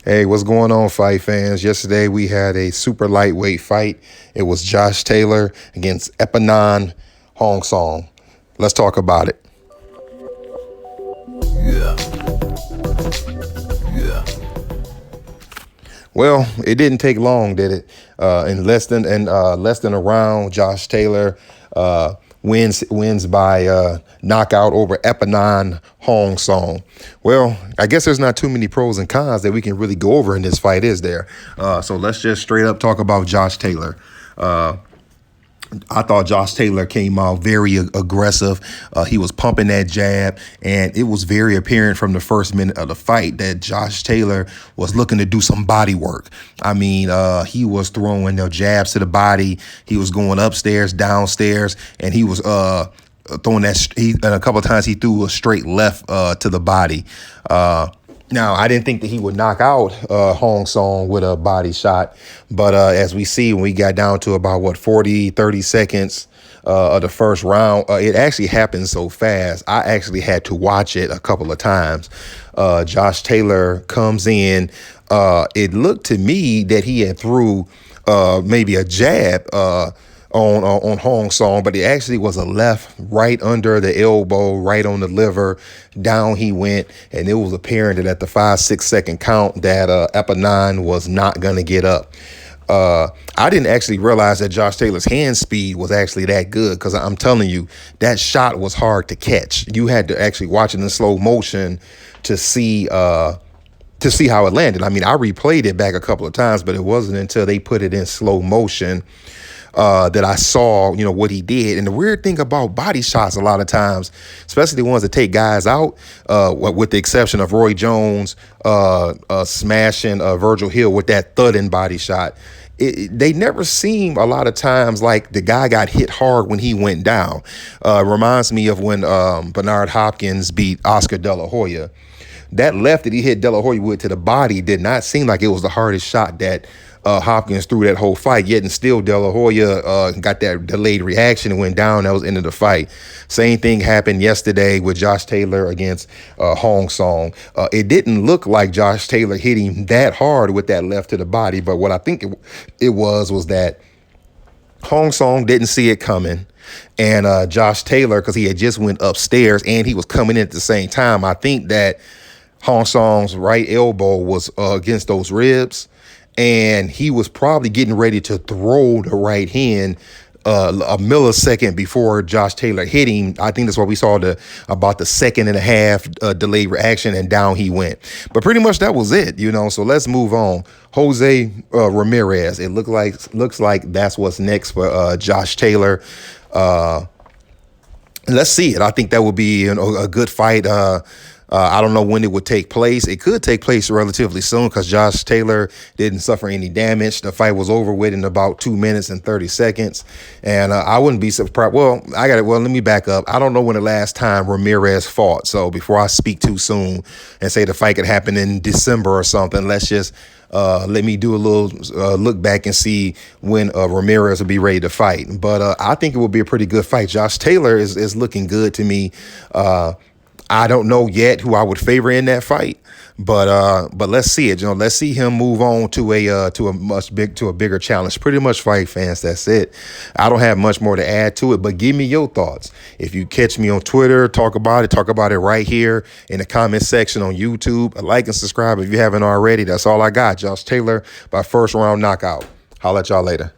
Hey, what's going on, fight fans? Yesterday we had a super lightweight fight. It was Josh Taylor against Apinun Khongsong. Let's talk about it. Well, it didn't take long, did it? In less than a round, Josh Taylor wins by knockout over Apinun Khongsong. Well, I guess there's not too many pros and cons that we can really go over in this fight, is there? So let's just straight up talk about Josh Taylor. I thought Josh Taylor came out very aggressive. He was pumping that jab, and it was very apparent from the first minute of the fight that Josh Taylor was looking to do some body work. I mean, he was throwing the jabs to the body. He was going upstairs, downstairs, and he was throwing that. And a couple of times he threw a straight left to the body. Now, I didn't think that he would knock out Khongsong with a body shot. But as we see, when we got down to about, 30 seconds of the first round, it actually happened so fast. I actually had to watch it a couple of times. Josh Taylor comes in. It looked to me that he had threw maybe a jab on Khongsong, but it actually was a left right under the elbow, right on the liver. Down he went, and it was apparent that at the 5-6 second count that Apinun was not going to get up. I didn't actually realize that Josh Taylor's hand speed was actually that good, because I'm telling you, that shot was hard to catch. You had to actually watch it in slow motion to see how it landed. I mean, I replayed it back a couple of times, but it wasn't until they put it in slow motion that I saw, what he did. And the weird thing about body shots a lot of times, especially the ones that take guys out, with the exception of Roy Jones smashing Virgil Hill with that thudding body shot, they never seem a lot of times like the guy got hit hard when he went down. Reminds me of when Bernard Hopkins beat Oscar De La Hoya. That left that he hit De La Hoya with to the body did not seem like it was the hardest shot that Hopkins threw that whole fight, yet and still De La Hoya got that delayed reaction and went down. That was the end of the fight. Same thing happened yesterday with Josh Taylor against Khongsong. It didn't look like Josh Taylor hit him that hard with that left to the body, but what I think it was that Khongsong didn't see it coming. And Josh Taylor, because he had just went upstairs and he was coming in at the same time, I think that Khongsong's right elbow was against those ribs, and he was probably getting ready to throw the right hand a millisecond before Josh Taylor hit him. I think that's why we saw about the second and a half delayed reaction, and down he went. But pretty much that was it, So let's move on. Jose Ramirez. It looks like that's what's next for Josh Taylor. Let's see it. I think that would be a good fight. I don't know when it would take place. It could take place relatively soon because Josh Taylor didn't suffer any damage. The fight was over with in about 2 minutes and 30 seconds. And I wouldn't be surprised. Well, let me back up. I don't know when the last time Ramirez fought. So before I speak too soon and say the fight could happen in December or something, let's just let me do a little look back and see when Ramirez will be ready to fight. But I think it will be a pretty good fight. Josh Taylor is looking good to me. I don't know yet who I would favor in that fight, but let's see it. Let's see him move on to a bigger challenge. Pretty much, fight fans, that's it. I don't have much more to add to it, but give me your thoughts. If you catch me on Twitter, talk about it right here in the comment section on YouTube. Like and subscribe if you haven't already. That's all I got. Josh Taylor by first round knockout. Holla at y'all later.